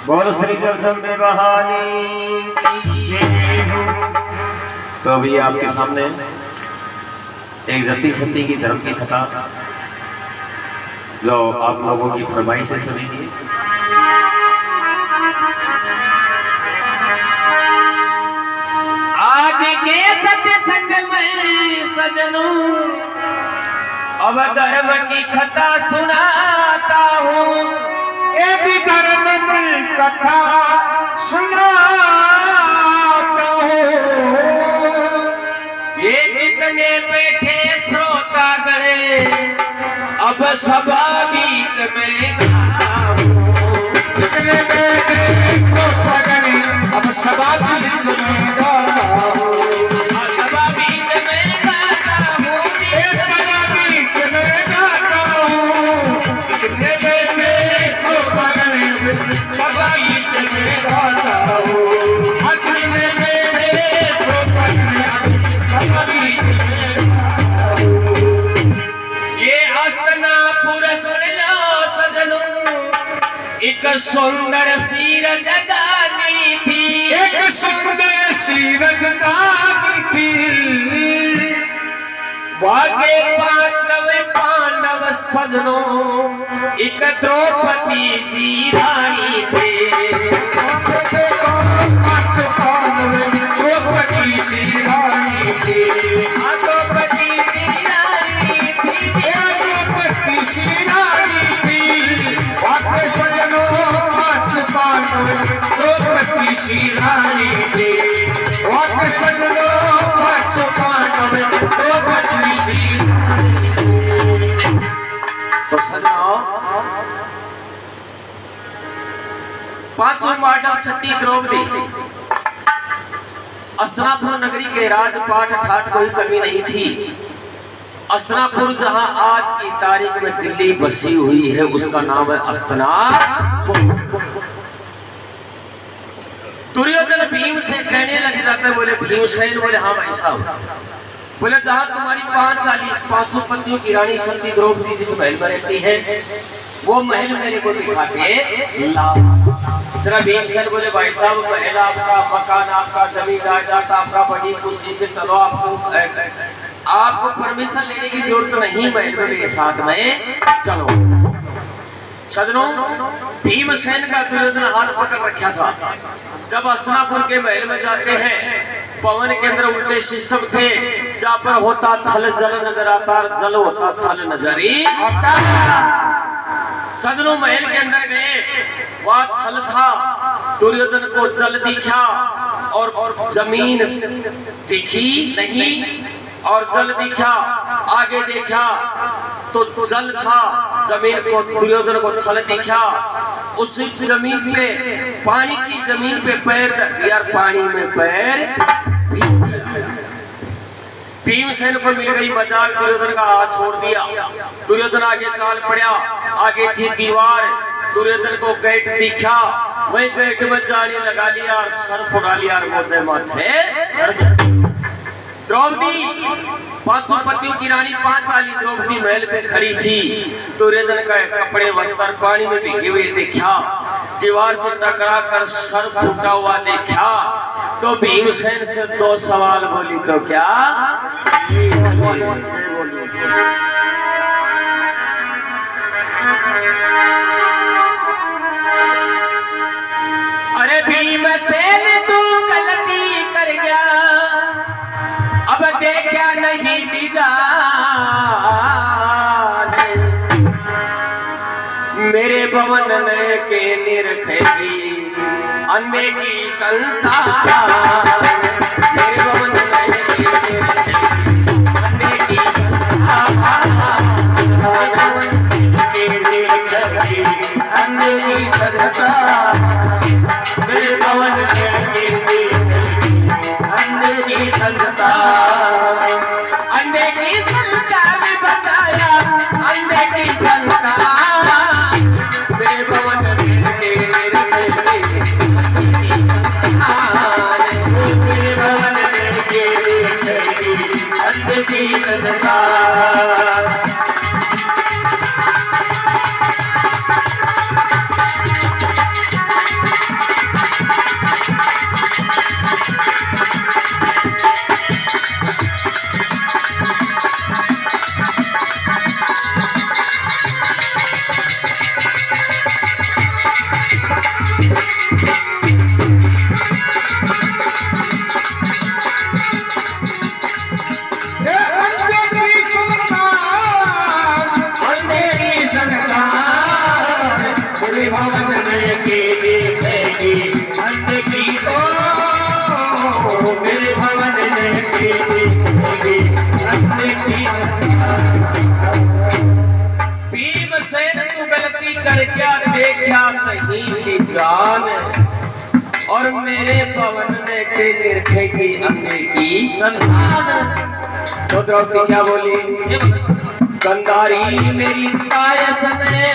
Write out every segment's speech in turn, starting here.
बोल श्री जगदम्बे बहानी की। तो अभी आपके सामने एक जती सती की धर्म की कथा जो आप लोगों की फरमाइश से सभी की। आज के सत्य संग में सजनों अब धर्म की कथा सुनाता हूँ। धर्म की कथा सुनाता हूँ। ये जितने बैठे श्रोता गणे अब सभा बीच में गाता हूँ। जितने बैठे श्रोता गणे अब सभा बीच में गाता हूँ। सभा बीच में गाता हूँ। सभा बीच में गाता हूँ। जितने बैठे श्रोता गणे सभा बीच में गाता हूँ। जितने बैठे श्रोता गणे सभा बीच में गाता हूँ। ये हस्तनापुर सुन लो सजनों, एक सुंदर सी रजदानी थी। एक सुंदर सी रजदानी थी। वाके पांचवे पांडव सजनों, एक द्रौपदी सी रानी थे। पांच पांडव द्रौपदी सी रानी थी। द्रौपदी सी रानी थी। द्रौपदी सी रानी थी। वाके सजनों पांच पांडव द्रौपदी सी रानी थी। वाके सजनों पांच पांडव द्रौपदी सी रानी थी। तो सजनों, पांचों पांडव छठी द्रौपदी, हस्तिनापुर नगरी के राजपाट ठाट कोई कमी नहीं थी। हस्तिनापुर जहां आज की तारीख में दिल्ली बसी हुई है उसका नाम है हस्तिनापुर। दुर्योधन भीम से कहने लग जाते, बोले भीमसेन, बोले हाँ भाई साहब, बोले जहां तुम्हारी पांचों पतियों की रानी सती द्रौपदी जिस महल में रहती है वो महल मेरे को दिखा के ला। जरा भीमसेन बोले भाई साहब, महल आपका, मकान आपका, जमीन जायदाद आपका, बड़ी खुशी से चलो, आपको परमिशन लेने की जरूरत नहीं, महल में मेरे साथ में चलो। सजनों, भीमसेन का दुर्योधन हाथ पकड़ रखा था। जब हस्तिनापुर के महल में जाते हैं, पवन के अंदर उल्टे सिस्टम थे, जहां पर होता थल जल नजर आता, जल होता थल नजर ही आता। सजनों, महल के अंदर गए, वहां थल था, दुर्योधन को जल दिखा और जमीन दिखी नहीं, और जल दिखा, आगे देखा तो जल था, जमीन को दुर्योधन को थल दिखा। उस जमीन पे, पानी की जमीन पे पैर धर दिया, पानी में पैर भीमसेन को मिल गई मजाक, दुर्योधन का हाथ छोड़ दिया। दुर्योधन आगे चाल पड़ा, आगे थी दीवार, दुर्योधन को गेट दिखा, वही गेट में जाने लगा लिया और सर फुड़ा लिया और मोदे माथे। द्रौपदी, पांचों पतियों की रानी पांचाली द्रौपदी महल पे खड़ी थी। दुर्योधन का कपड़े वस्त्र पानी में भीगे हुए देखा, दीवार से टकरा कर सर फूटा हुआ देखा, तो भीमसेन से दो सवाल बोली, तो क्या अरे भीमसेन तू गलती कर गया, अब देखा नहीं डिजान, मेरे भवन ने के निरखेगी अन्य की संतान, मेरे भवन ने के निरखेगी अन्य की संतान, अन्य की संतान, मेरे भवन ने के निरखेगी अन्य की संतान, अन्य की संतान बताया, अन्य की संतान, मेरे भवन के निरखेगी मेरे भवन के निरखेगी अन्य की संतान। जान और मेरे पवन ने के निरखेगी अंधे की संतान। तो द्रौपदी क्या बोली? गंधारी मेरी पायस ने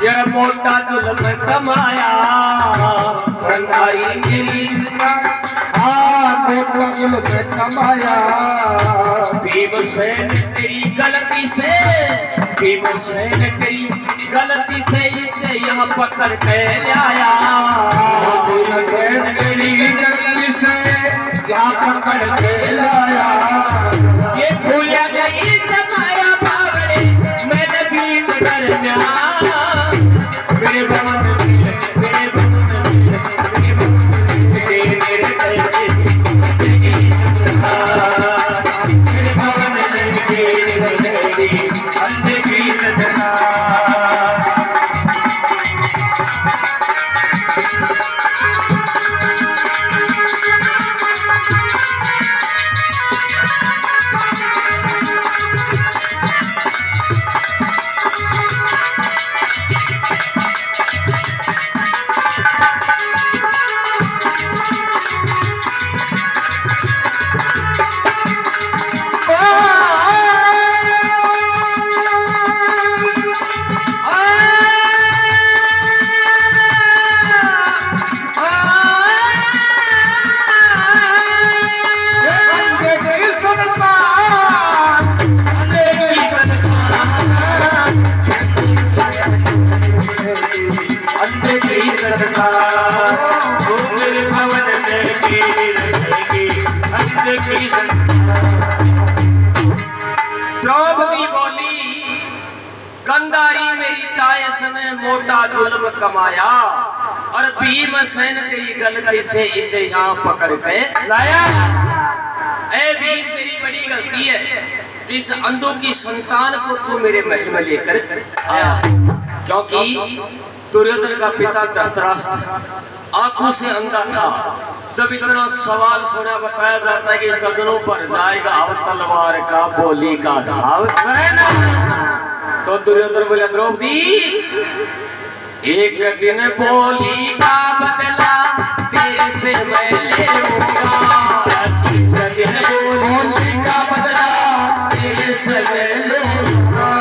यार मोटा जुल्म कमाया। गंधारी मेरी मोटा जुल्म कमाया। भीमसेन तेरी गलती से, भीमसेन तेरी गलती से इसे यहाँ पकड़ के लाया। भीमसेन तेरी गलती से यहाँ पकड़ के लाया। ये भूल गई जमाया बावड़े मैंने बीच दरमियान। मेरे भवन मेरे भवन मेरे द्रौपदी बोली गंधारी मेरी तायस ने मोटा जुल्म कमाया और भीमसेन तेरी गलती से इसे यहाँ पकड़ के लाया। ए भीम तेरी बड़ी गलती है, जिस अंधों की संतान को तू मेरे महल में लेकर आया। क्योंकि दुर्योधन का पिता धृतराष्ट्र आंखों से अंधा था। जब इतना सवाल सुना बताया जाता है कि सजनों पर जाएगा अब तलवार का बोली का घाव। तो दुर्योधन बोला द्रौपदी एक दिन बोली का बदला तेरे से मैं लूंगा। एक दिन बोली का बदला तेरे से मैं लूंगा।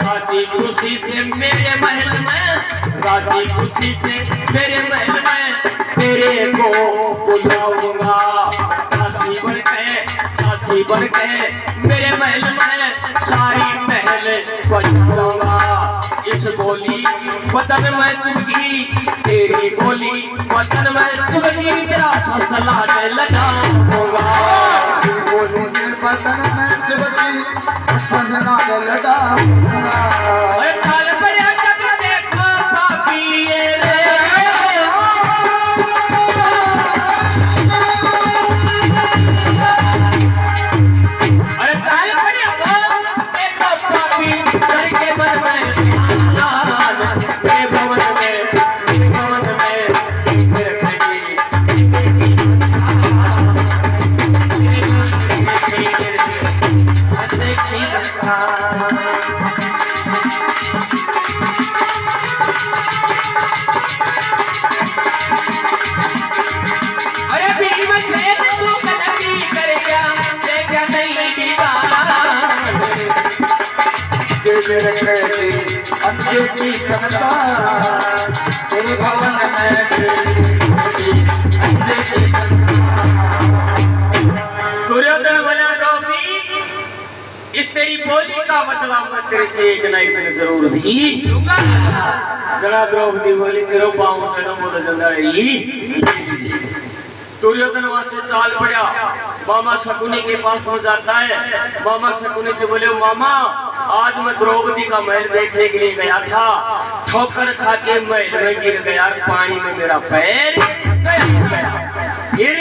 राजी खुशी से मेरे महल में, राजी खुशी से मेरे महल में तेरे को बुलाऊंगा। काशी बन के मेरे महल में सारी महल बजाऊंगा। इस बोली वतन में चुभगी, तेरी बोली वतन में चुभगी, तेरा ससला लगाऊंगा। बोली वतन में चुभगी सजना लगाऊंगा। थाल पर जब देखा पापी रे अंधे की संतान तेरे भवन में अंधे की संतान। दुर्योधन बोला द्रौपदी इस तेरी बोली का बदला मैं तेरे से एक ना एक दिन जरूर भी लूंगा। जना द्रौपदी बोली तेरो पाँव तेनो बोलो जंदड़ी ले लीजिए। दुर्योधन वहां से चाल पड़ा, मामा शकुनी के पास में जाता है। मामा शकुनी से बोले मामा आज मैं द्रौपदी का महल देखने के लिए गया था, ठोकर खा के महल में गिर गया, पानी में मेरा पैर गया। फिर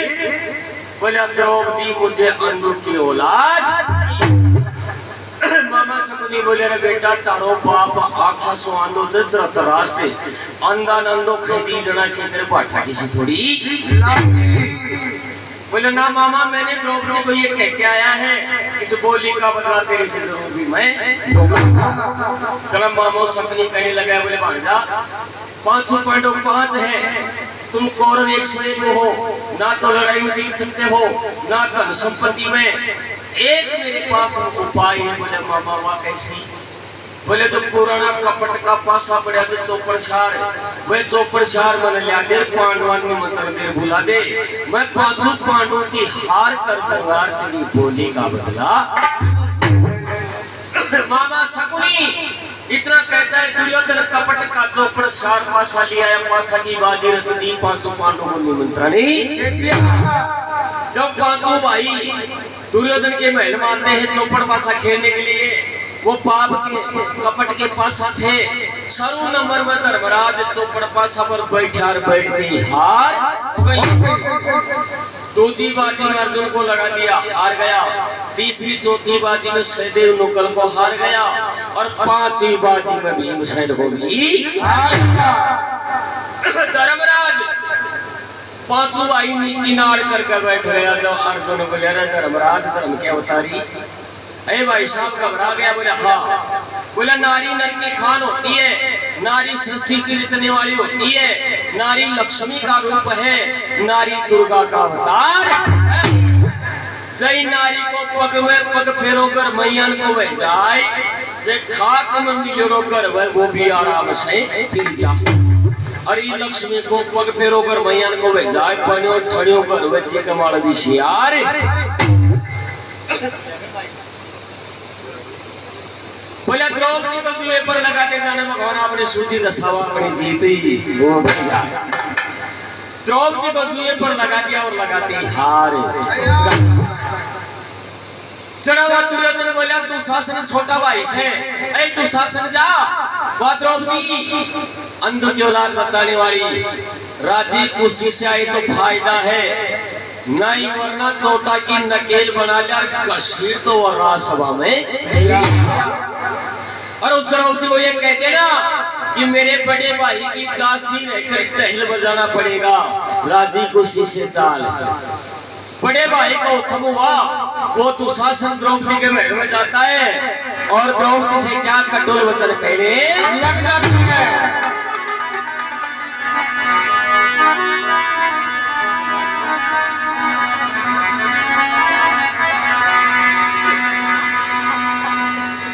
बोला द्रौपदी मुझे अंधों की औलाद। मामा शकुनी बोले रे बेटा तारो बाप आखा सो आंदो थे धृतराष्ट्र अंधा नंदो खेदी जना के तेरे पाठा किसी थोड़ी। बोले ना मामा मैंने द्रौपदी को ये कह के आया है इस बोली का बदला तेरे से जरूर भी मैं लूंगा। चला मामो शकुनी कहने लगा बोले भाग जा पांचों पांडव 5 है, तुम कौरव 101 हो, ना तो लड़ाई में जीत सकते हो, ना धन संपत्ति में। एक मेरे पास उपाय है। बोले मामा वाह कैसी? बोले जो पुराना कपट का पासा पड़ा तो चौपड़ शार, वह चौपड़ शार मन लिया दे, पांडवान निमंत्रण देर बुला दे, मैं 5 पांडवों की हार कर दूंगा तेरी बोली का बदला। मामा शकुनी इतना कहता है। दुर्योधन कपट का चौपड़ शार पासा लिया है, पासा की बाजी रच दी, 5 पांडवों को निमंत्रण ही जब 5 भाई दुर्योधन के महल में आते हैं चौपड़ पासा खेलने के लिए, वो पाप के कपट के पासा थे। शुरू नंबर में धर्मराज चौपड़ पासा पर बैठते ही हार गई। दूसरी बाजी में अर्जुन को लगा दिया, हार गया। तीसरी चौथी बाजी में सहदेव नुकल को हार गया, और 5वीं बाजी में भीमसेन को भी हार गया। धर्मराज 5 भाई नीचे नाड़ करके बैठ गया। जब अर्जुन बोले अरे धर्मराज धर्म क्या उतारी? अरे भाई साहब घबरा गया। बोले हाँ। बोला नारी नर की खान होती है, नारी सृष्टि की रचने वाली होती है, नारी लक्ष्मी का रूप है, नारी दुर्गा का अवतार। जय नारी को पग में पग फेरो कर मैयन को वह जाए, जय खाक में मिलो कर वह वो भी आराम से तिर जा। अरे लक्ष्मी को पग फेरो कर मैयन को वह जाए, बनो ठड़ियों कर वह जी कमाल भी शियार। बोला द्रौपदी को जुए पर लगाते जाने भगवान अपने सूटी दसावा अपनी जीती वो भेजा। द्रौपदी को जुए पर लगा दिया और लगाते ही हार। चढ़ा हुआ दुर्योधन बोला दुशासन छोटा भाई से, ऐ दुशासन जा। वह द्रौपदी अंधों की औलाद बताने वाली राजी खुशी से आई तो फायदा है, नहीं वरना चोटा की नकेल बना लिया और घसीट तो वो राजसभा में। और उस द्रौपदी को ये कहते ना कि मेरे बड़े भाई की दासी रहकर टहल बजाना पड़ेगा, राजी खुशी से चाल। बड़े भाई को हुक्म हुआ, वो दुशासन द्रौपदी के महल में जाता है और द्रौपदी से क्या कटोल वचन कहने लग जाती है।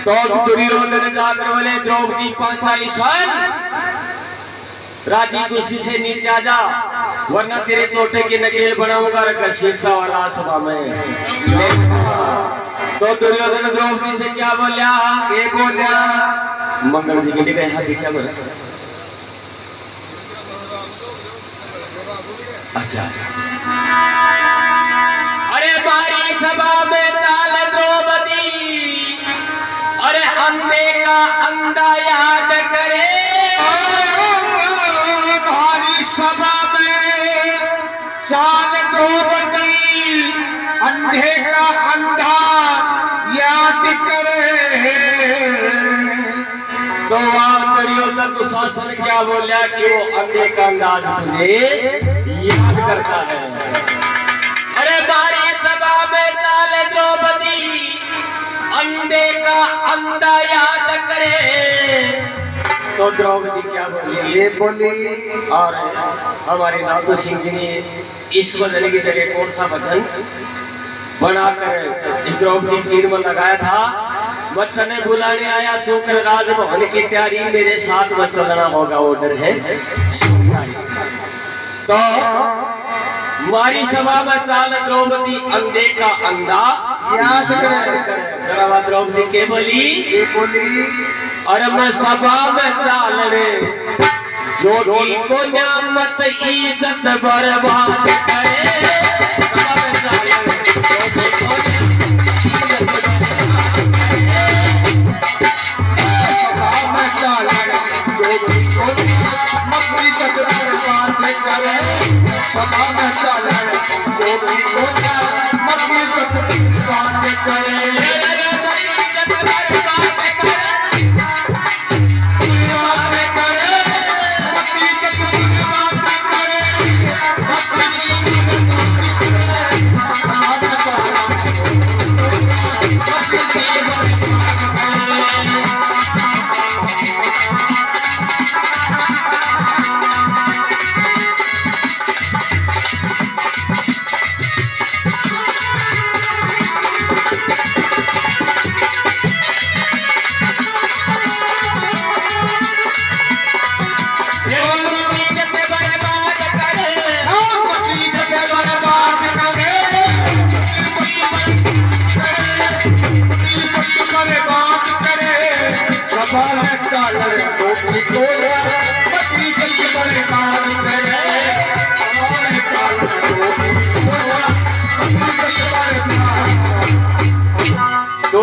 तो दुर्योधन जाकर बोले द्रौपदी पांचाली सन राजी खुशी से नीचे आ जा, वरना तेरे चोटे की नकेल बनाऊंगा घसीटता और राजसभा में। तो दुर्योधन द्रौपदी से क्या बोलिया? ये बोलिया मंगल जी के लिए हाथ दिखा बोला। अच्छा अरे बारी सभा में चाल द्रौपदी, अरे अंधे का अंधा याद करे। भारी सभा में चाल द्रौपदी, अंधे का अंधा याद करे। तो वहां दुर्योधन दुशासन क्या बोला कि वो अंधे का अंदाज तुझे याद करता है। अरे बारी सभा में चाल द्रौपदी, अंधे का अंधा याद करे। तो द्रौपदी क्या बोली? ये बोली। और हमारे नाथू सिंह जी ने इस भजन की जगह कौन सा भजन बनाकर इस द्रौपदी जी में लगाया था? मैं तने बुलाने आया शुक्र राजभवन की तैयारी, मेरे साथ में चलना होगा ऑर्डर है। तो मारी सभा में चाल द्रौपदी, अंधे का अंधा याद करे। जरा द्रौपदी के बोली? ये बोली। अरे मैं सभा में चाल रे, जोगी को न्यामत इज्जत बर्बाद करे। सभा में चाल रे, जोगी को इज्जत बर्बाद करे। सभा में चाल रे, जोगी को न्यामत इज्जत बर्बाद करे। सभा में चाल रे, जोगी को न्यामत इज्जत बर्बाद करे।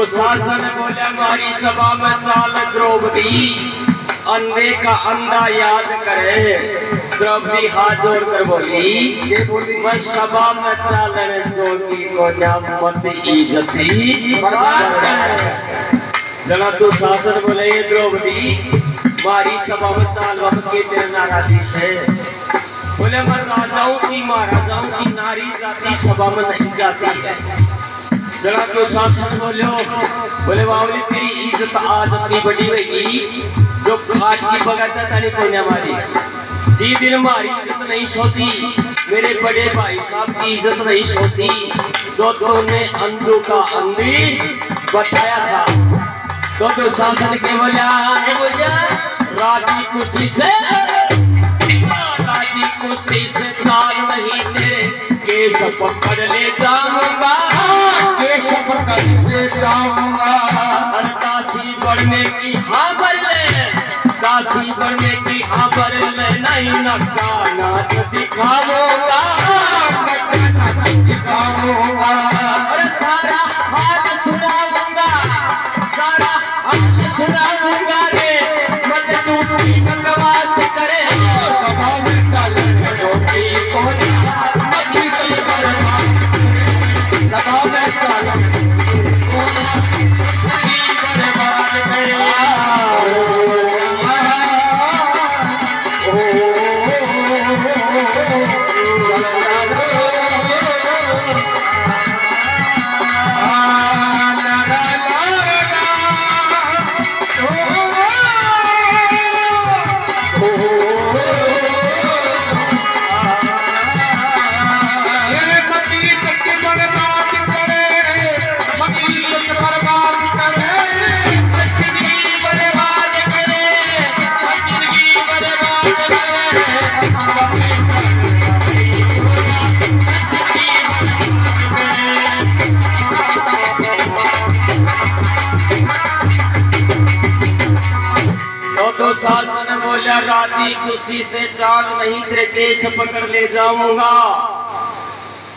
दुशासन बोले हमारी सभा में चाल द्रौपदी, अंधे का अंधा याद करे। द्रौपदी हाथ जोड़ कर बोली, मैं सभा में चालने जोगी को मत इज्जती। जना दुशासन बोले ये द्रौपदी मारी सभा में चाल के तेरे नाराजी से। बोले मैं राजाओं की महाराजाओं की नारी जाति सभा में नहीं जाती है। जरा तो शासन बोले बावली तेरी इज्जत आज इतनी बड़ी होगी जो खाट की बगैर तानी कोई ना मारी। जी दिन हमारी इज्जत नहीं सोची, मेरे बड़े भाई साहब की इज्जत नहीं सोची, जो तुमने अंधों का अंधी बताया था। तो शासन के बोलिया राजी खुशी से चाल नहीं तेरे केश पकड़ ले जाऊंगा, केश पकड़ ले जाऊंगा। और दासी बढ़ने की हाँ भर ले, दासी बढ़ने की हाँ भर ले, नहीं नक्का नाच दिखाऊंगा, नक्का नाच दिखाऊंगा। और सारा हाल सुनाऊंगा, सारा हाल सुनाऊंगा रे, मत झूठी बकवास करे। सभा में चालने जोगी को मत इज्जती बर्बाद, सभा में चालने को बर्बाद शासन बोला राजी खुशी से चाल नहीं तेरे केश पकड़ ले जाऊंगा,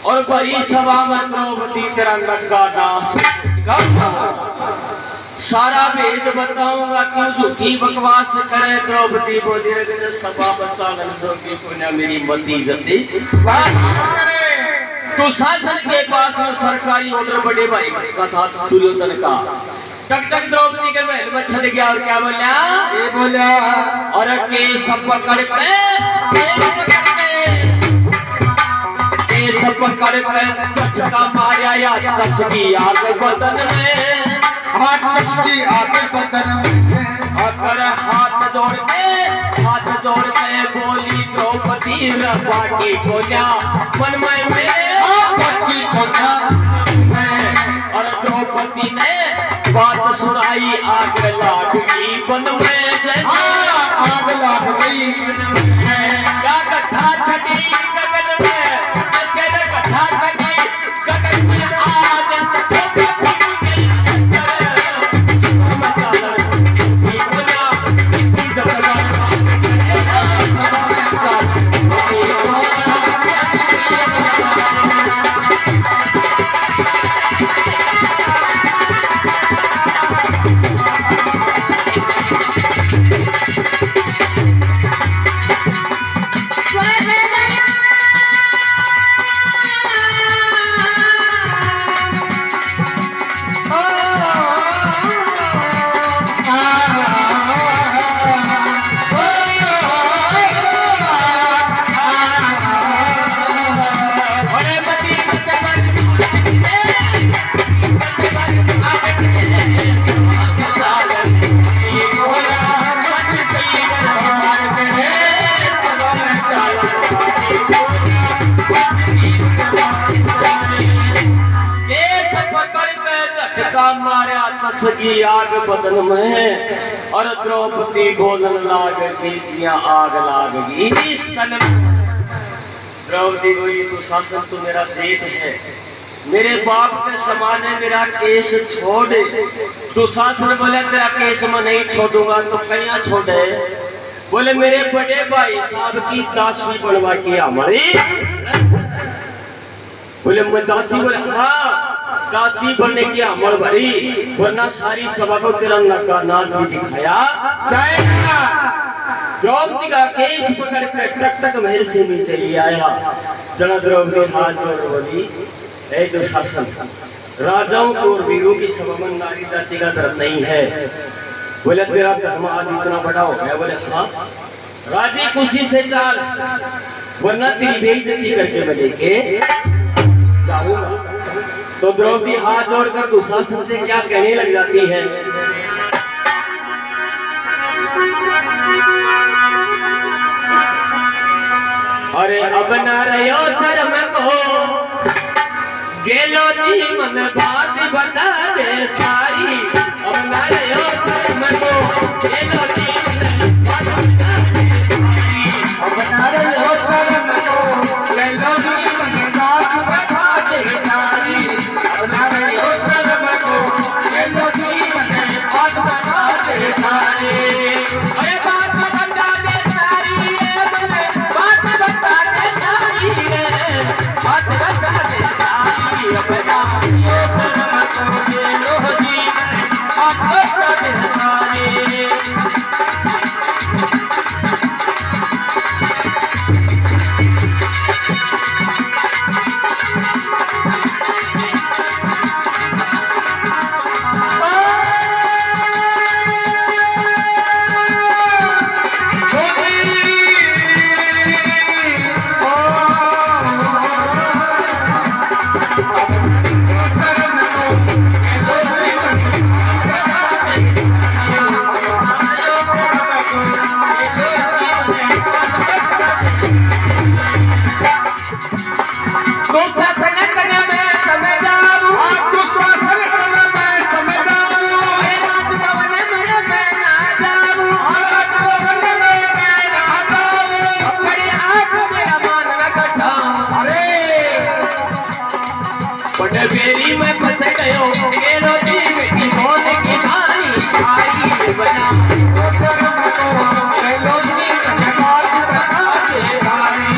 और बड़ी सभा में द्रौपदी तेरा नंगा नाच सारा भेद बताऊंगा, क्यों झूठी बकवास करे। द्रौपदी बोली रहे सभा में चालन जोगी को ना मेरी मत इज्जती। तो शासन के पास में सरकारी ऑर्डर बड़े भाई का था दुर्योधन का। टक टक द्रौपदी के महल में छड़ गया और क्या बोला? ये बोला और केस पकड़ के झटका मारा या चसकी आग बदन में, हाथ चसकी आग बदन में। अगर हाथ जोड़ के बोली द्रौपदी बाकी को जा मन में बाकी को जा। और द्रौपदी ने बात सुनाई आग लाग गई बन में, जैसे आग लाग गई क्या कथा छड़ी गगन में, जैसे कथा छड़ी गगन में आज मारा चसकी आग बदन में, और द्रौपदी बोलन लाग गई जिया आग लाग गई। द्रौपदी बोली तू शासन तू मेरा जेठ है, मेरे बाप के समान है, मेरा केस छोड़। तू शासन बोले तेरा केस मैं नहीं छोड़ूंगा, तो कहीं छोड़े? बोले मेरे बड़े भाई साहब की दासी बनवा के हमारी। बोले मैं दासी? बोले हाँ दासी बनने की अमल भरी, वरना सारी सभा को तेरा नाच भी दिखाया जाएगा। द्रौपदी का केस पकड़ कर टक टक महल से नीचे ले आया। जना द्रौपदी हाथ जोड़ बोली, हे दुशासन, राजाओं को और वीरों की सभा में नारी जाति का धर्म नहीं है। बोले तेरा धर्म आज इतना बड़ा हो गया? बोले हाँ। राजी खुशी से चाल, वरना तेरी बेइज्जती करके मैं लेके जाऊंगा। तो द्रौपदी हाथ जोड़कर दुशासन से क्या कहने लग जाती है, अरे अब ना रहो शर्म को, गेलो जी मन बात बता दे सारी। अब ना रहो शर्म को, गेलो जी मन बात बता दे सारी। अब ना रहो शर्म को, गेलो जी मन बात बता दे सारी। अब ना रहो शर्म को, गेलो जी मन बात बता दे सारी। अरे बात बता दे सारी रे, मन बात बता दे सारी रे, बात बता दे सारी। अब ना शर्म को, गेलो जी मन बात बता दे सारी। बेरी में फंस गयो, गेलो जी बेटी बोल की भाई भाई बना। शर्म को, गेलो जी मन बात बता दे सारी।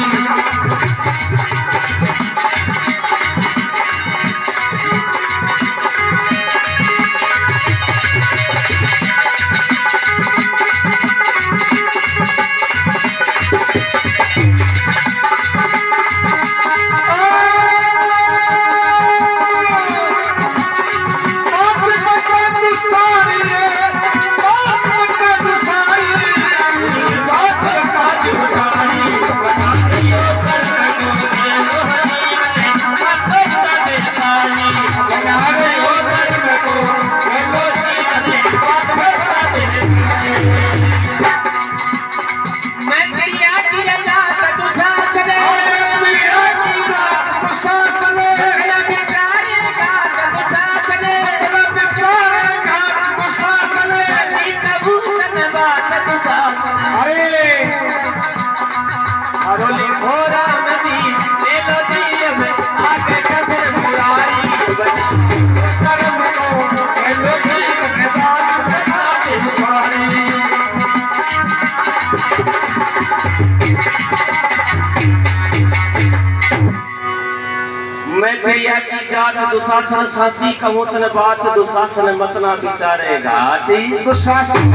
मैं प्रिया की जात दुशासन साथी कमोतन बात, दुशासन मतना विचारे घाती। दुशासन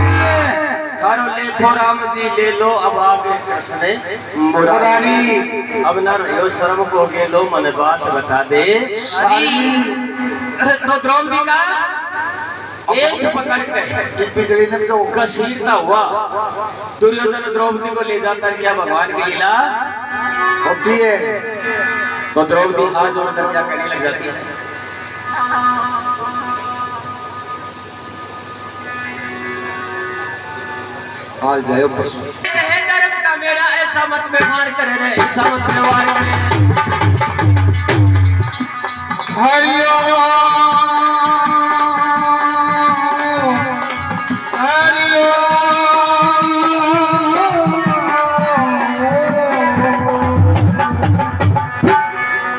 थारो लेखो राम जी ले लो, अब आगे कृष्ण मुरारी। अब न रहो शर्म को, गेलो मन बात बता दे सारी। तो द्रौपदी का केस पकड़ के बिजली ने जो घसीटता हुआ दुर्योधन द्रौपदी को ले जाता है। क्या भगवान की लीला होती है? तो द्रौपदी हाथ जोड़कर क्या कहने लग जाती है, हाल जाए परसों धर्म का मेरा ऐसा मत व्यवहार करे रे, ऐसा मत व्यवहार करे।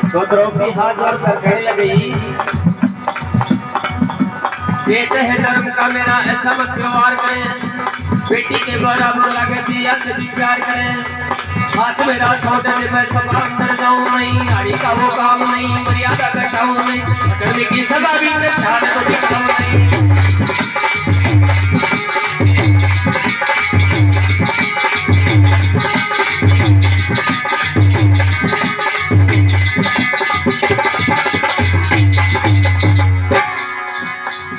तो द्रौपदी हाथ जोड़कर कहने लगी, कहते हैं धर्म का मेरा ऐसा मत व्यवहार करें, बेटी के बराबर लगे दिया से भी प्यार करें। हाथ मेरा छोटा दे मैं सब अंदर जाऊं नहीं, आड़ी का वो काम नहीं, मर्यादा घटाऊं नहीं, करने की सभा बीच शान तो दिखाऊं नहीं।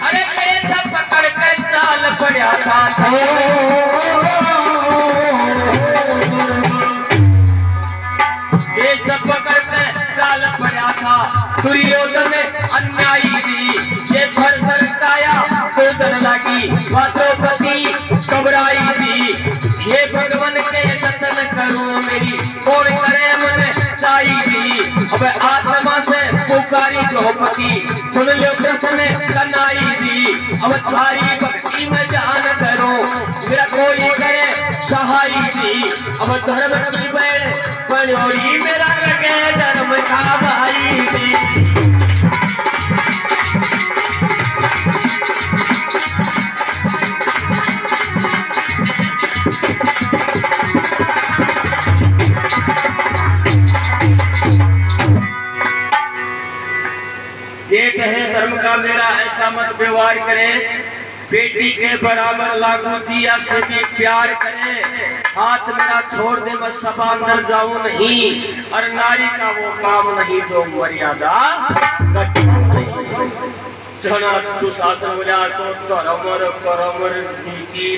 अरे पैसा पकड़ कर चाल पड़ा था, पकड़ के चाल पड़ा था दुर्योधन अन्यायी थी, ये भर भर काया तो जन लगी द्रौपदी घबराई थी, ये भगवान के जतन करूं मेरी कौन करे मन चाहिए। अब आत्मा से पुकारी द्रौपदी सुन लो कृष्ण कनाई थी, अब थारी भक्ति में जान करो मेरा कोई करे सहाई थी। अब धर्म की बनोरी मेरा लगे धर्म का भाई थी। जेठ है धर्म का मेरा ऐसा मत व्यवहार करे, बेटी के बराबर लागू जिया से भी प्यार करे, हाथ मेरा छोड़ दे मैं सभा अंदर जाऊं नहीं, और नारी का वो काम नहीं जो मर्यादा सुना दुशासन बोले तो धर्म कर्म नीति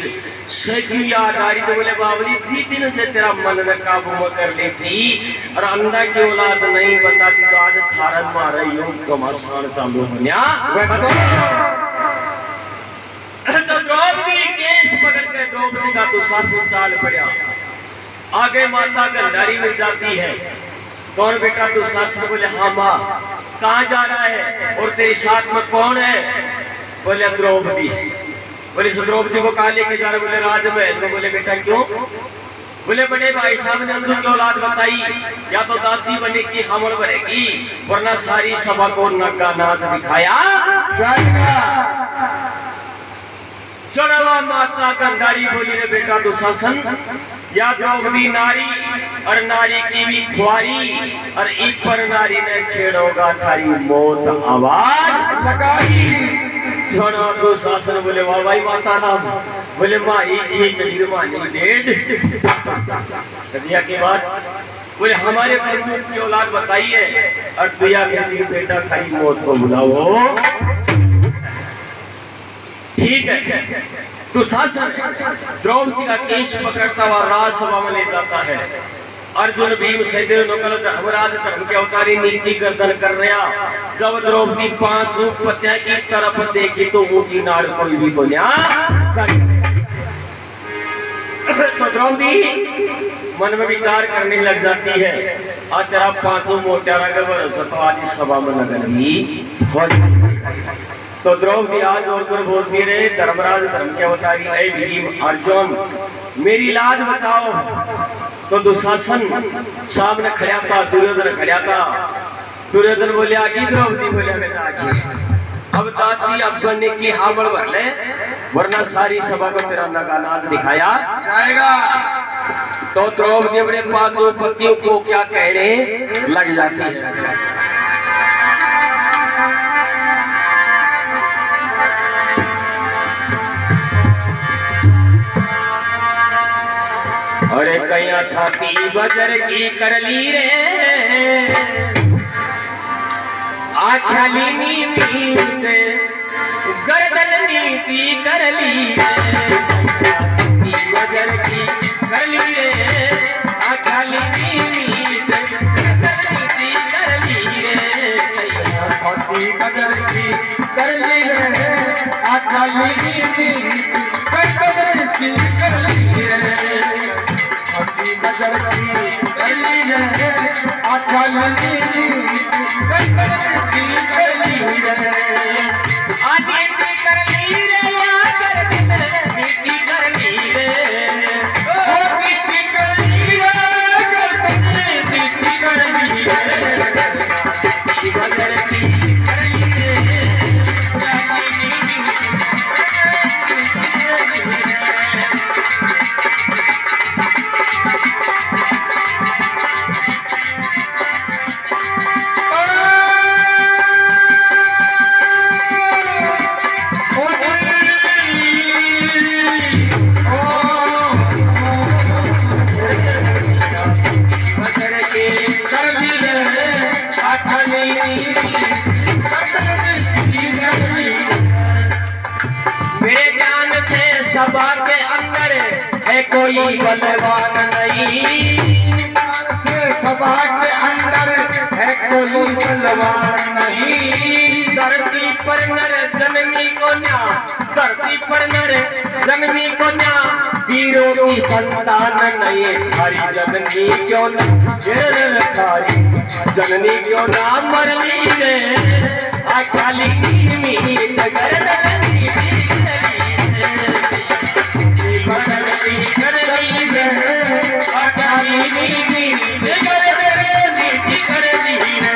से क्यों आधारित बोले बावली जीती न जे तेरा मन में काबू में कर लेती, और अंधा की औलाद नहीं बताती तो आज थारन मारे योग घमासान चालू होन्या। तो द्रौपदी केश पकड़ के द्रौपदी का दुशासन चाल पड़ा, आगे माता गंधारी मिल जाती है। कौन बेटा दुशासन बोले हाँ माँ, कहाँ जा रहा है और तेरे साथ में कौन है? बोले द्रौपदी। बोले द्रौपदी को कहाँ लेके जा रहे? बोले राजमहल में। बोले बेटा क्यों? बोले बड़े भाई साहब ने अंधु की औलाद बताई, या तो दासी बने की हमल भरेगी वरना सारी सभा को नंगा नाच दिखाया जाएगा। चढ़वा माता गंधारी बोली रे बेटा दुशासन, या द्रौपदी नारी और नारी की भी खुआरी, और एक पर नारी ने छेड़ोगा थारी मौत आवाज लगाई। छोड़ा दुशासन बोले वाह भाई माता राम। बोले मारी खींचड़ी मानी डेढ़ रजिया की बात। बोले हमारे बंधु की औलाद बताइए, और दुया जी बेटा थारी मौत को बुलाओ। ठीक है। दुशासन द्रौपदी का केश पकड़ता हुआ राजसभा में ले जाता है। अर्जुन भीम सहदेव नकुल धर्मराज धर्म के अवतारी नीची गर्दन कर रहा। जब द्रौपदी पांचों पत्या की तरफ देखी तो ऊंची नाड़ कोई भी को तो द्रौपदी मन में विचार करने लग जाती है, आज तेरा पांचों मोटारा के भरोसा तो आज इस सभा में लगन ही हो। तो द्रौपदी आज और कर बोलती रहे, धर्मराज धर्म के अवतारी ऐ भीम अर्जुन मेरी लाज बचाओ। तो दुशासन सामने खड़ा था, दुर्योधन खड़ा था। दुर्योधन बोले आगे, द्रौपदी बोले आगे। अब दासी अब बनने की हामड़ भर ले वरना सारी सभा को तेरा नगा नाच दिखाया जाएगा। तो द्रौपदी अपने पांचों पतियों को क्या कहने लग जाती है। अरे कैया छाती बजर की कर ली रे, आख्याली नीचे गर्दन नीची कर ली रे। छाती बजर की कर ली रे, आख्याली नीचे गर्दन नीची कर ली रे। छाती बजर की कर ली रे, आख्याली नीची गर्दन नीची कर ली रे। नजर की कर ली रे, आखल नीची गर्दन नीची कर ली रे। आगे नीची कर ली रे, या गर्दन नीची कर ली रे। ओ नीची कर ली रे, गर्दन नीची कर ली रे। बजर की कर ली रे, सभा के अंदर है कोई बलवान नहीं, मैदान से सभा के अंदर है कोई बलवान नहीं। धरती पर नर जन्मी को न्या, धरती पर नर जन्मी को न्या, वीरों की संतान नहीं। थारी जननी क्यों न थारी जननी क्यों ना मरली रे, आख्याली नीमी जगर दलनी कर रही है, आख्याली नीमी जगर दलनी कर रही है।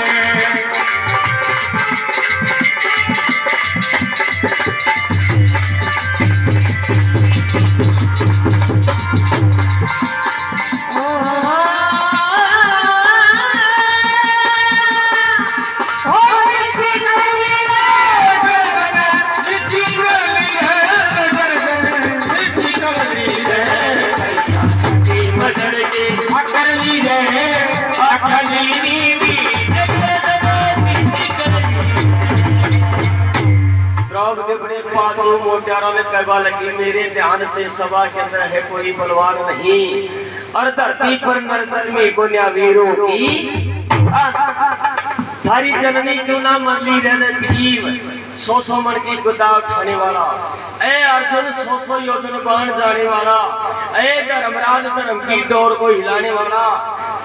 द्रौपदी अपने पांचों मोटियारों में कहवा लगी, मेरे ध्यान से सभा के अंदर है कोई बलवान नहीं, और धरती पर नरजन्मी को न्या वीरों की थारी जननी क्यों ना मरली रहने भीम 100 मन की गुदा उठाने वाला, ए अर्जुन 100 योजन बाण जाने वाला, ए धर्मराज धर्म की डोर को हिलाने वाला,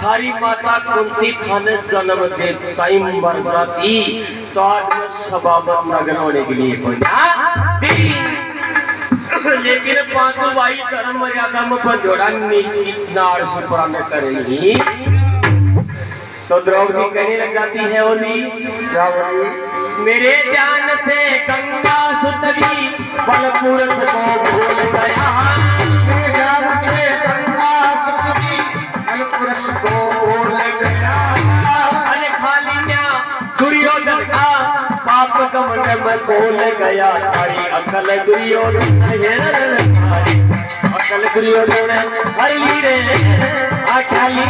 थारी माता कुंती थाने जन्म दे टाइम मर जाती तो आज मैं सभा में नग्न होने के लिए कोई लेकिन पांचों भाई धर्म मर्यादा में बंधोड़ा नीची नार सुपरान करेगी। तो द्रौपदी कहने लग जाती है, ओली क्या बोली? मेरे ध्यान से गंगा सुतवी बल पुरुष को भूल गया, मेरे ध्यान से गंगा सुतवी बल पुरुष को भूल गया। अन खाली न्या दुर्योधन का पाप कमंड में खोल गया, थारी अकल दुर्योधन थारी अकल दुर्योधन हर ली रे, आख्याली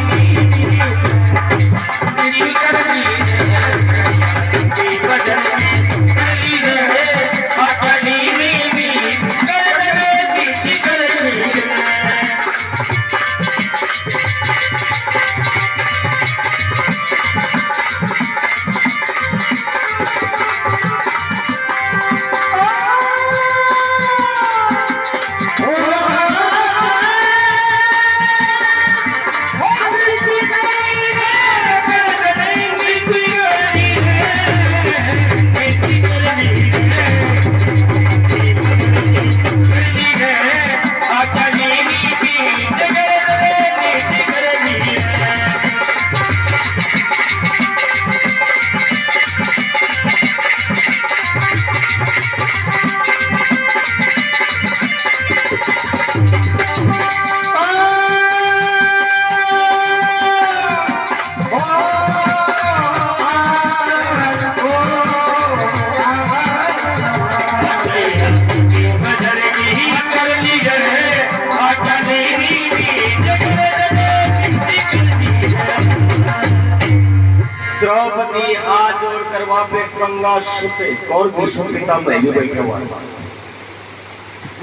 द्रौपदी हाथ जोड़ कर वहां पे गंगा सुते और भीष्म पितामह भी बैठा हुआ था।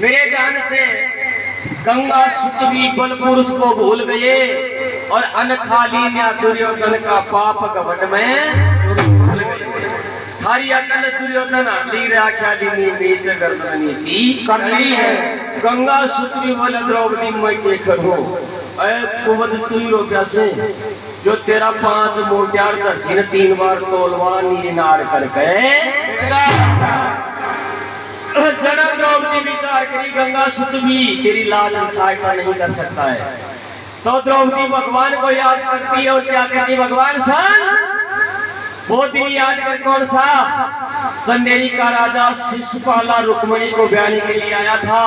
मेरे ध्यान से गंगा सुत भी बल पुरुष को भूल गए और अनखाली न्या दुर्योधन का पाप घमंड में भूल गए। थारी अकल दुर्योधन ली राख्याली नीचे गर्दन नीची करनी है। गंगा सुत भी बोले द्रौपदी मैं के करूं, अरे कुवत तू ही रुपया से जो तेरा 5 मोटियार धरती ने 3 बार तोलवा नीचे नार करके जना द्रौपदी विचार करी गंगा सुत भी तेरी लाज सहायता नहीं कर सकता है। तो द्रौपदी भगवान को याद करती है और क्या करती है, भगवान सन वो दिन याद कर कौन सा, चंदेरी का राजा शिशुपाला रुक्मणी को ब्याने के लिए आया था,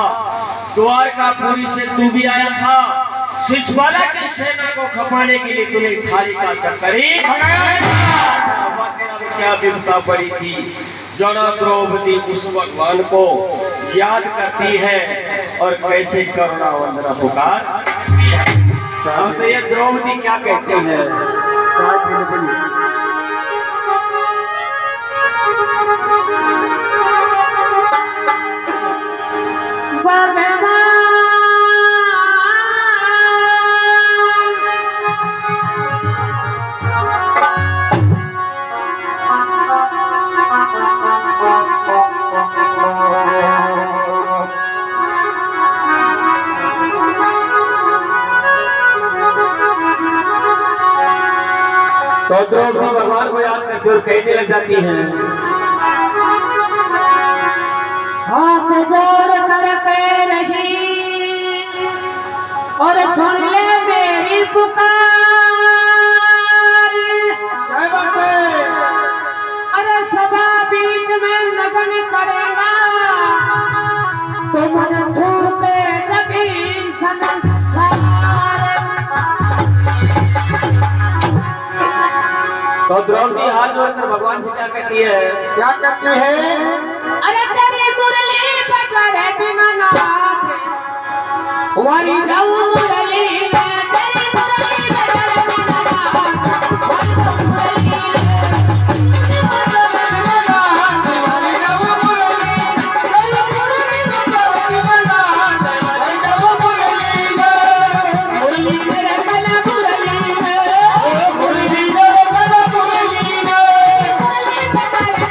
द्वारकापुरी से तू भी आया था, शिशुपाला की सेना को खपाने के लिए तूने थाली का चक्करी तेरा में क्या विपदा पड़ी थी। जना द्रौपदी उस भगवान को याद करती है और कैसे करुणा वंदना पुकार। तो ये द्रौपदी क्या कहती है, भगवान तो द्रौपदी भगवान को याद करती और कहने लग जाती हैं, हाथ जोड़ कर कह रही और सुन ले मेरी पुकार। अरे सभा बीच में लगन करेगा तो मन थूके जगी संसार। तो द्रौपदी हाथ जोड़कर भगवान से क्या कहती है? क्या कहती है? अरे तेरी मुरली बजा रे दीनानाथ, वारी जाऊं मुरली ले, तेरी मुरली बजा रे दीनानाथ, वारी जाऊं मुरली ले, वारी जाऊं मुरली ले, तेरी मुरली बजा रे दीनानाथ, वारी जाऊं मुरली ले, मुरली मेरे गला मुरली ले, मुरली मेरे गला मुरली ले, मुरली बजा रे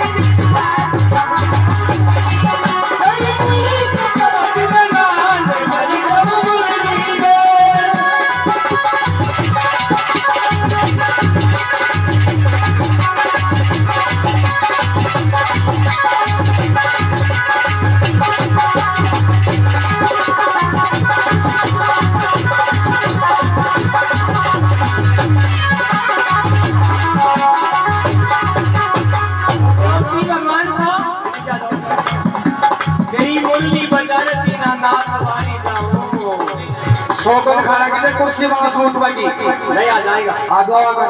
शोकन खाना की कुर्सी वहां सूट बाकी नहीं आ जाएगा। आ जाओ आगे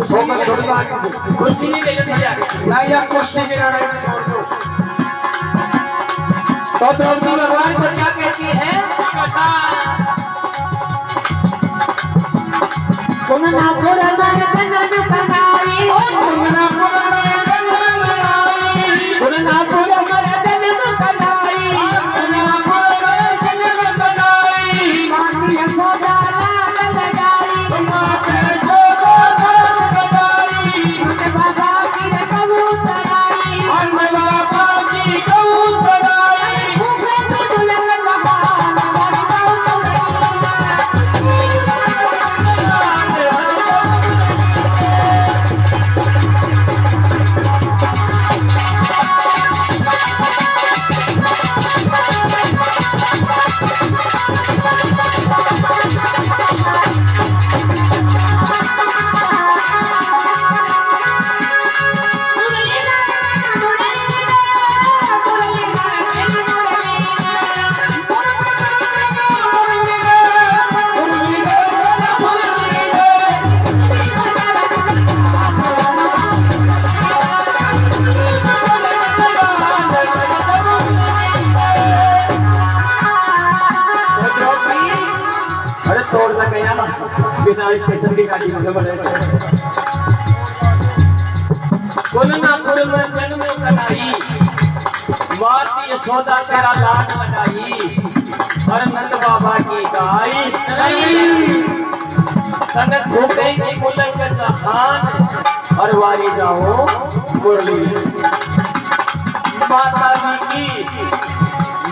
शोकन थोड़ी आगे कुर्सी नहीं ले थोड़ी आगे नहीं यार कुर्सी की लड़ाई में छोड़ दो। तो द्रौपदी भगवान को क्या कहती है? कुमना पुरा में जन्म कनाई, ओ कुमना पुरा में जन्म कनाई, कुमना पुरा में जन्म कनाई, कुमना पुरा में जन्म कनाई, माटी यशोदा लाल लगाई, माटी यशोदा लाल लगाई, मत बाबा की कबू चढ़ाई, मत बाबा की कबू चढ़ाई, भूखे तो बुलंद जहान वाली जाऊं बिना स्टेशन की गाड़ी में बने कोलनापुर में जन्म कनाई, माती यशोदा तेरा लाड लगाई, और नंद बाबा की गाई तन झोंकेगी मुल्क जहान, और वारी जाओ मुरली।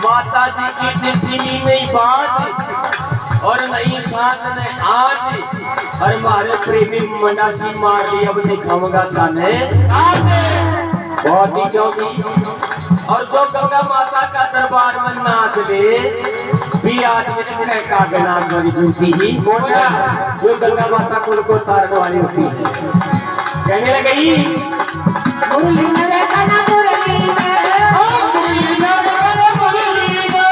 माता जी की चिट्ठी नहीं बाज और नई सांस ने आज, और मारे प्रेमी मंडासी मार ली, अब दिखाऊंगा ताने बहुत ही चौकी। और जो गंगा माता का दरबार में नाच ले भी आदमी ने का नाच वाली जूती ही वो गंगा माता कुल को तारने वाली होती है। कहने लगी मुरली मेरे कना मुरली ले, ओ मुरली मेरे कना मुरली ले,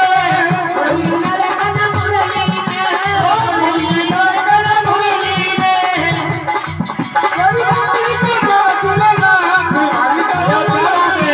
मुरली मेरे कना मुरली ले, ओ मुरली मेरे कना मुरली ले, मुरली की बात ना तुम्हारी तरफ मुरली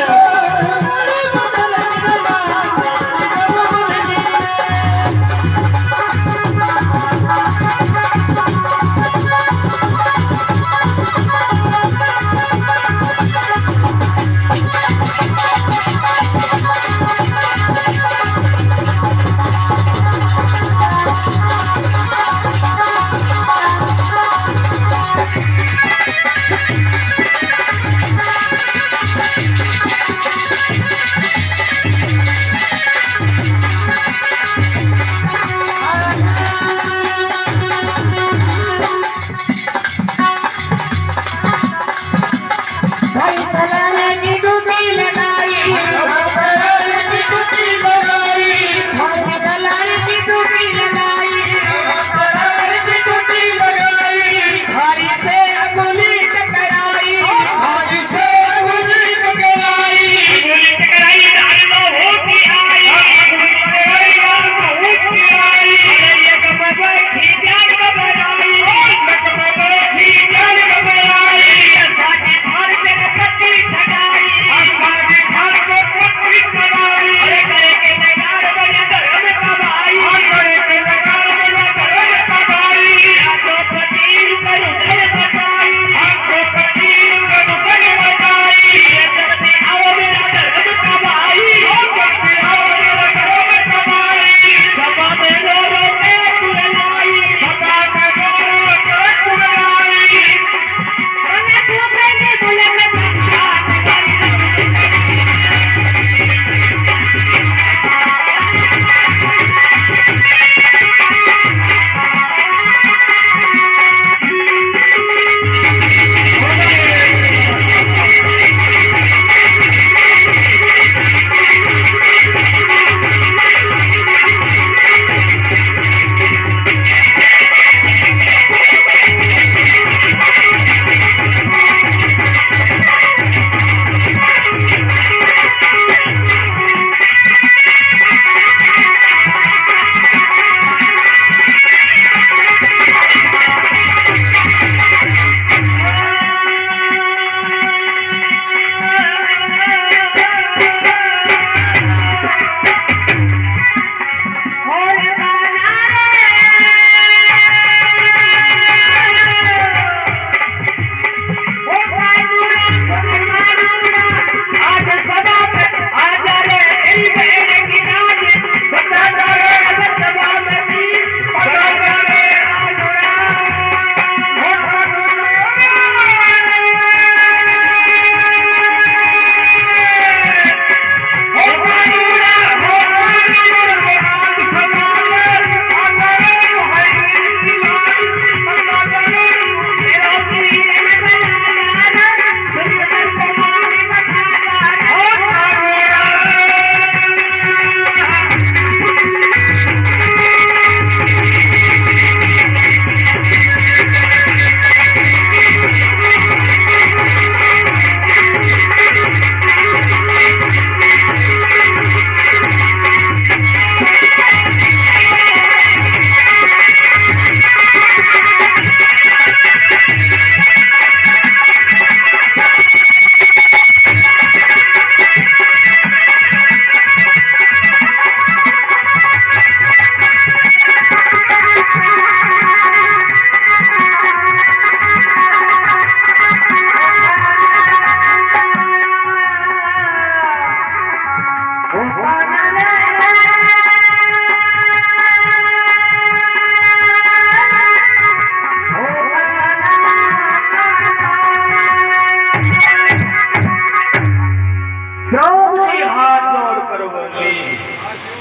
द्रौपदी हाथ जोड़कर बोली,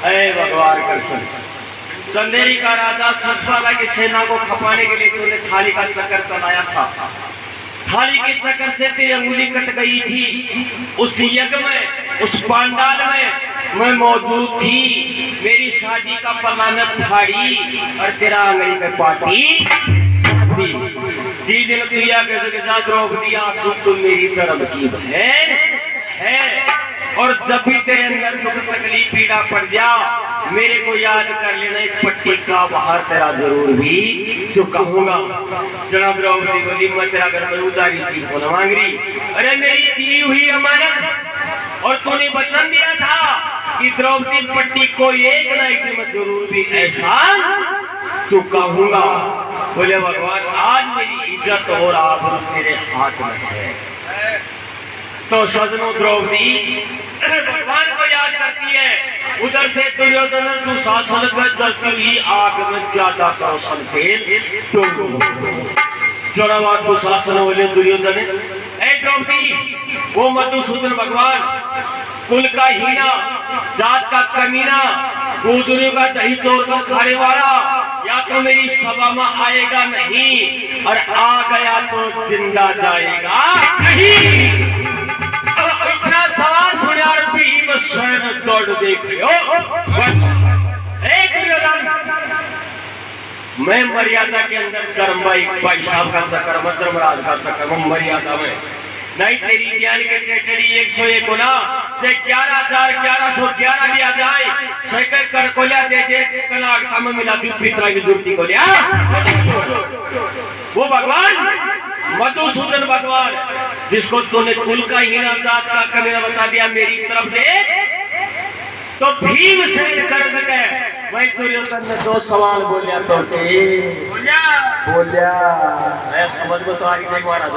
ऐ भगवान कृष्ण, चंदेरी का राजा शिशुपाला की सेना को खपाने के लिए तूने थाली का चक्कर चलाया था। थाली के चक्कर से तेरी अंगुली कट गई थी। उस यज्ञ में, उस पांडाल में मैं मौजूद थी। मेरी शादी का पलानत फाड़ी और तेरा अंगली में पाटी जी दिन तुया के जा द्रौपदी आंसू तुम मेरी धर्म की बहन है। और जब भी तेरे अंदर दुख तकलीफ पीड़ा पड़ जा, मेरे को याद कर लेना, एक पट्टी का बाहर तेरा जरूर भी जो कहूंगा। जनाब द्रौपदी बोली, मैं तेरा घर में उधारी चीज को न मांग रही। अरे मेरी दी हुई अमानत, और तूने वचन दिया था कि द्रौपदी पट्टी को एक ना एक दिन जरूर भी एहसान चुकाऊंगा। बोले भगवान, आज मेरी इज्जत और आबरू तेरे हाथ में है। तो सजनों, द्रौपदी भगवान को याद करती है। उधर से दुर्योधन दुशासन का जलती हुई आग में ज्यादा रोशन तेल चौरावा दुशासन बोले दुर्योधन, ऐ द्रौपदी, वो मधुसूदन भगवान कुल का हीना, जात का कमीना, गोजरों का दही चोर कर खाने वाला, या तो मेरी सभा में आएगा नहीं, और आ गया तो जिंदा जाएगा नहीं। इतना सवाल सुने और भीमसेन दौड़ देख रहे हो। मैं मर्यादा के अंदर धर्म भाई साहब का चक्कर में, धर्मराज का चक्कर में, मर्यादा में नहीं। तेरी जान के टेटरी 101 को ना, 11,1111 भी आ जाए, सैकड़ कड़कोलिया दे दे कनाडा में मिला दी पितरा की जुर्ती को लिया। वो भगवान मधुसूदन भगवान, जिसको तूने कुल का हीना, जात का कमीना बता दिया, मेरी तरफ दे, तो भीमसेन कर सके। मैं दुर्योधन ने 2 सवाल बोलिया तो के बोलिया मैं समझ में तो आ गई महाराज।